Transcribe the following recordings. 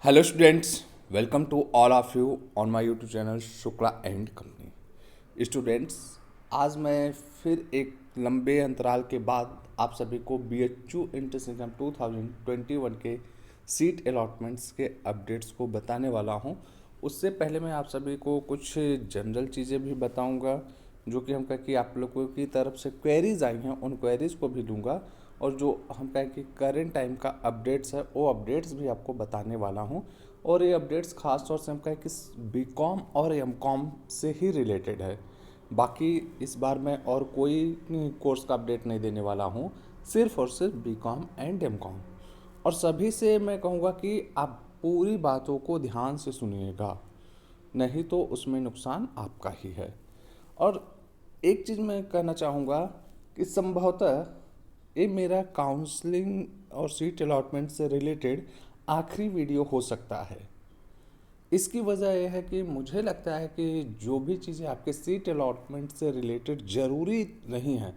Hello students, welcome to all of you on my YouTube channel Shukla and company. Students, आज मैं फिर एक लंबे अंतराल के बाद आप सभी को BHU एंट्रेंस एग्जाम 2021 के सीट अलॉटमेंट्स के अपडेट्स को बताने वाला हूं। उससे पहले मैं आप सभी को कुछ जनरल चीज़ें भी बताऊंगा जो कि हम कह कि आप लोगों की तरफ से क्वेरीज आई हैं, उन क्वेरीज को भी दूंगा। और जो हम कहें कि करेंट टाइम का अपडेट्स है वो अपडेट्स भी आपको बताने वाला हूं। और ये अपडेट्स खास तौर से हम कहें कि BCom और MCom से ही रिलेटेड है। बाकी इस बार मैं और कोई कोर्स का अपडेट नहीं देने वाला हूं, सिर्फ और सिर्फ BCom एंड MCom। और सभी से मैं कहूँगा कि आप पूरी बातों को ध्यान से सुनिएगा, नहीं तो उसमें नुकसान आपका ही है। और एक चीज़ मैं कहना चाहूँगा कि संभवतः ये मेरा काउंसलिंग और सीट अलॉटमेंट से रिलेटेड आखिरी वीडियो हो सकता है। इसकी वजह यह है कि मुझे लगता है कि जो भी चीज़ें आपके सीट अलॉटमेंट से रिलेटेड ज़रूरी नहीं है,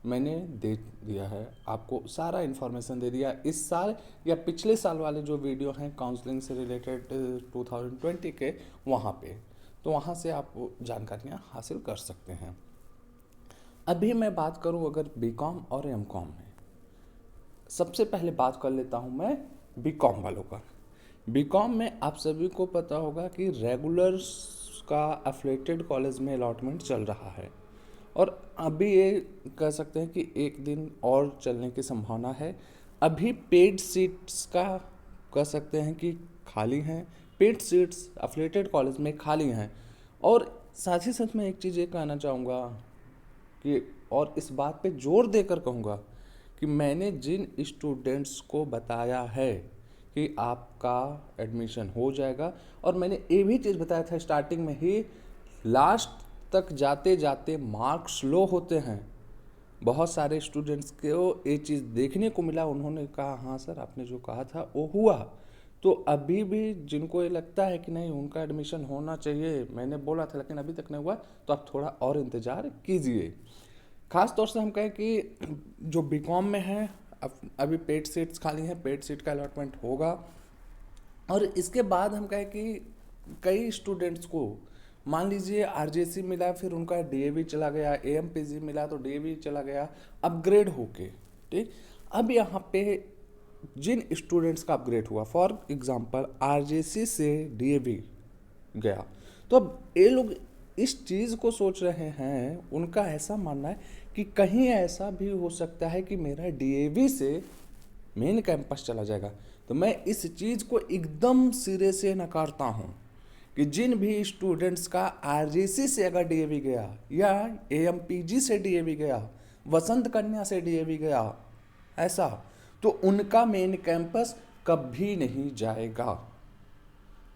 मैंने दे दिया है, आपको सारा इन्फॉर्मेशन दे दिया इस साल या पिछले साल वाले जो वीडियो हैं काउंसलिंग से रिलेटेड 2020 के, वहाँ पे तो वहाँ से आप जानकारियाँ हासिल कर सकते हैं। अभी मैं बात करूं अगर BCom और MCom में, सबसे पहले बात कर लेता हूं मैं BCom वालों का। BCom में आप सभी को पता होगा कि रेगुलर्स का एफिलिएटेड कॉलेज में अलॉटमेंट चल रहा है और अभी ये कह सकते हैं कि एक दिन और चलने की संभावना है। अभी पेड सीट्स का कह सकते हैं कि खाली हैं, पेड सीट्स एफिलिएटेड कॉलेज में खाली हैं। और साथ ही साथ मैं एक चीज़ ये कहना चाहूँगा कि और इस बात पे जोर देकर कहूँगा कि मैंने जिन स्टूडेंट्स को बताया है कि आपका एडमिशन हो जाएगा, और मैंने ये भी चीज़ बताया था स्टार्टिंग में ही, लास्ट तक जाते जाते मार्क्स लो होते हैं। बहुत सारे स्टूडेंट्स को ये चीज़ देखने को मिला, उन्होंने कहा हाँ सर आपने जो कहा था वो हुआ। तो अभी भी जिनको ये लगता है कि नहीं उनका एडमिशन होना चाहिए, मैंने बोला था लेकिन अभी तक नहीं हुआ, तो आप थोड़ा और इंतज़ार कीजिए। खास तौर से हम कहें कि जो BCom में है, अभी पेड सीट्स खाली हैं, पेड सीट का अलॉटमेंट होगा। और इसके बाद हम कहें कि कई स्टूडेंट्स को मान लीजिए RJC मिला, फिर उनका DAV चला गया, AMPG मिला तो DAV चला गया अपग्रेड होके। ठीक, अब यहाँ पे जिन स्टूडेंट्स का अपग्रेड हुआ, फॉर एग्जांपल RJC से DAV गया, तो अब ये लोग इस चीज़ को सोच रहे हैं, उनका ऐसा मानना है कि कहीं ऐसा भी हो सकता है कि मेरा DAV से मेन कैंपस चला जाएगा। तो मैं इस चीज़ को एकदम सिरे से नकारता हूँ कि जिन भी स्टूडेंट्स का RJC से अगर DAV गया या AMPG से DAV गया, वसंत कन्या से DAV गया, ऐसा तो उनका मेन कैंपस कभी नहीं जाएगा।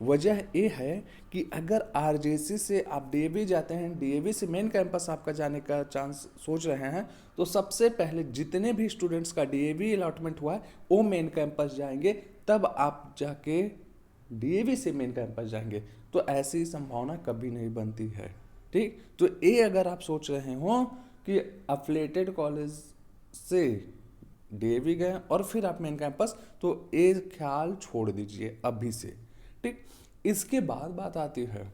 वजह ये है कि अगर RJC से आप DAV जाते हैं, DAV से मेन कैंपस आपका जाने का चांस सोच रहे हैं, तो सबसे पहले जितने भी स्टूडेंट्स का DAV अलॉटमेंट हुआ है वो मेन कैंपस जाएंगे, तब आप जाके DAV से मेन कैंपस जाएंगे। तो ऐसी संभावना कभी नहीं बनती है। ठीक, तो ये अगर आप सोच रहे हो कि एफिलिएटेड कॉलेज से DAV गए और फिर आप मेन कैंपस, तो ये ख्याल छोड़ दीजिए अभी से। ठीक, इसके बाद बात आती है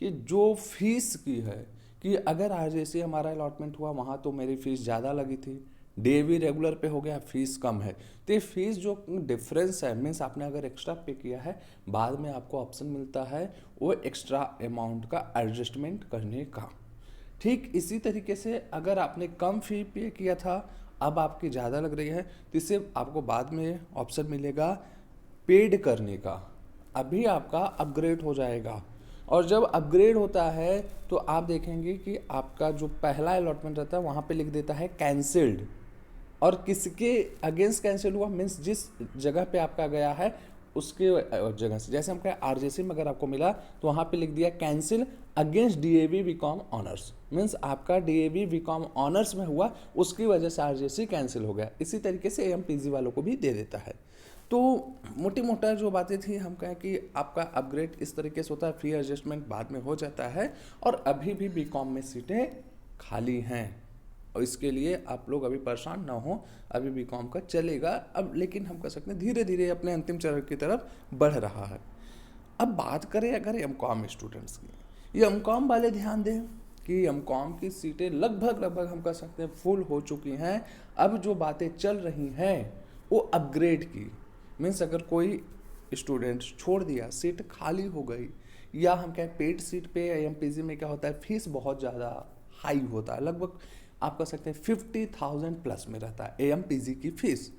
कि जो फीस की है, कि अगर RJC हमारा अलॉटमेंट हुआ वहाँ तो मेरी फ़ीस ज़्यादा लगी थी, DAV रेगुलर पे हो गया फीस कम है, तो ये फीस जो डिफरेंस है, मीन्स आपने अगर एक्स्ट्रा पे किया है, बाद में आपको ऑप्शन मिलता है वो एक्स्ट्रा अमाउंट का एडजस्टमेंट करने का। ठीक इसी तरीके से अगर आपने कम फ़ी पे किया था, अब आपकी ज़्यादा लग रही है, तो इससे आपको बाद में ऑप्शन मिलेगा पेड करने का। अभी आपका अपग्रेड हो जाएगा, और जब अपग्रेड होता है तो आप देखेंगे कि आपका जो पहला अलॉटमेंट रहता है वहाँ पे लिख देता है कैंसिल्ड, और किसके अगेंस्ट कैंसिल हुआ, मीन्स जिस जगह पे आपका गया है उसके जगह से। जैसे हम कहें RJC में अगर आपको मिला तो वहाँ पे लिख दिया cancel against DAV BCom honours, means आपका DAV BCom ऑनर्स में हुआ, उसकी वजह से RJC कैंसिल हो गया। इसी तरीके से AMPG वालों को भी दे देता है। तो मोटी मोटा जो बातें थी, हम कहें कि आपका अपग्रेड इस तरीके से होता है, फ्री एडजस्टमेंट बाद में हो जाता है, और अभी भी BCom में सीटें खाली हैं। और इसके लिए आप लोग अभी परेशान ना हो, अभी बीकॉम का चलेगा अब, लेकिन हम कह सकते हैं धीरे धीरे अपने अंतिम चरण की तरफ बढ़ रहा है। अब बात करें अगर एमकॉम स्टूडेंट्स की, ये एमकॉम वाले ध्यान दें कि एमकॉम की सीटें लगभग हम कह सकते हैं फुल हो चुकी हैं। अब जो बातें चल रही हैं वो अपग्रेड की, मीन्स अगर कोई स्टूडेंट छोड़ दिया, सीट खाली हो गई, या हम कहें पेड सीट पे एमपीजी में क्या होता है, फीस बहुत ज़्यादा हाई होता है, लगभग आप कह सकते हैं 50,000 प्लस में रहता है एमपीजी की फीस।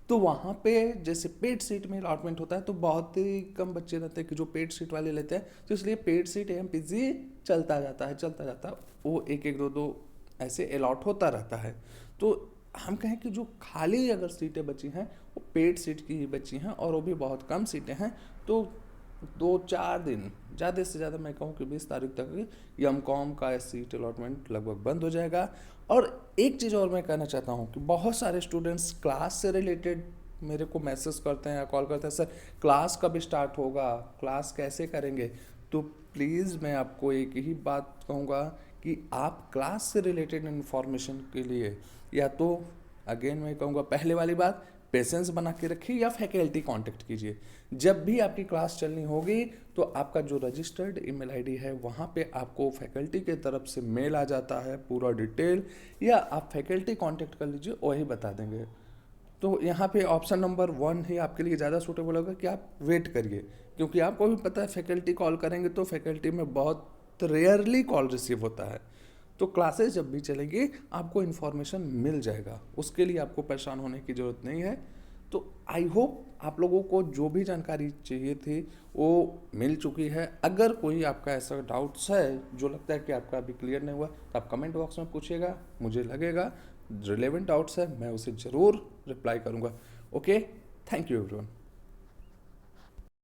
तो वहाँ पे जैसे पेड सीट में अलॉटमेंट होता है तो बहुत ही कम बच्चे रहते हैं कि जो पेड सीट वाले लेते हैं, तो इसलिए पेड सीट एमपीजी चलता जाता है, वो एक एक दो ऐसे अलॉट होता रहता है। तो हम कहें कि जो खाली अगर सीटें बची हैं वो पेड सीट की ही बची हैं, और वो भी बहुत कम सीटें हैं। तो 2-4 दिन, ज़्यादा से ज़्यादा मैं कहूँ कि 20 तारीख तक एमकॉम का सीट अलॉटमेंट लगभग बंद हो जाएगा। और एक चीज़ और मैं कहना चाहता हूँ कि बहुत सारे स्टूडेंट्स क्लास से रिलेटेड मेरे को मैसेज करते हैं या कॉल करते हैं, सर क्लास कब स्टार्ट होगा, क्लास कैसे करेंगे। तो प्लीज़ मैं आपको एक ही बात कहूँगा कि आप क्लास से रिलेटेड इन्फॉर्मेशन के लिए या तो अगेन मैं कहूँगा पहले वाली बात, पेशेंस बना के रखिए या फैकल्टी कांटेक्ट कीजिए। जब भी आपकी क्लास चलनी होगी तो आपका जो रजिस्टर्ड ईमेल आईडी है वहाँ पे आपको फैकल्टी के तरफ से मेल आ जाता है पूरा डिटेल, या आप फैकल्टी कांटेक्ट कर लीजिए, वही बता देंगे। तो यहाँ पे ऑप्शन नंबर 1 ही आपके लिए ज़्यादा सूटेबल होगा कि आप वेट करिए, क्योंकि आपको भी पता है फैकल्टी कॉल करेंगे तो फैकल्टी में बहुत रेयरली कॉल रिसीव होता है। तो क्लासेस जब भी चलेंगी आपको इन्फॉर्मेशन मिल जाएगा, उसके लिए आपको परेशान होने की ज़रूरत नहीं है। तो आई होप आप लोगों को जो भी जानकारी चाहिए थी वो मिल चुकी है। अगर कोई आपका ऐसा डाउट्स है जो लगता है कि आपका अभी क्लियर नहीं हुआ तो आप कमेंट बॉक्स में पूछिएगा, मुझे लगेगा रिलेवेंट डाउट्स है मैं उसे ज़रूर रिप्लाई करूँगा। Okay, thank you everyone.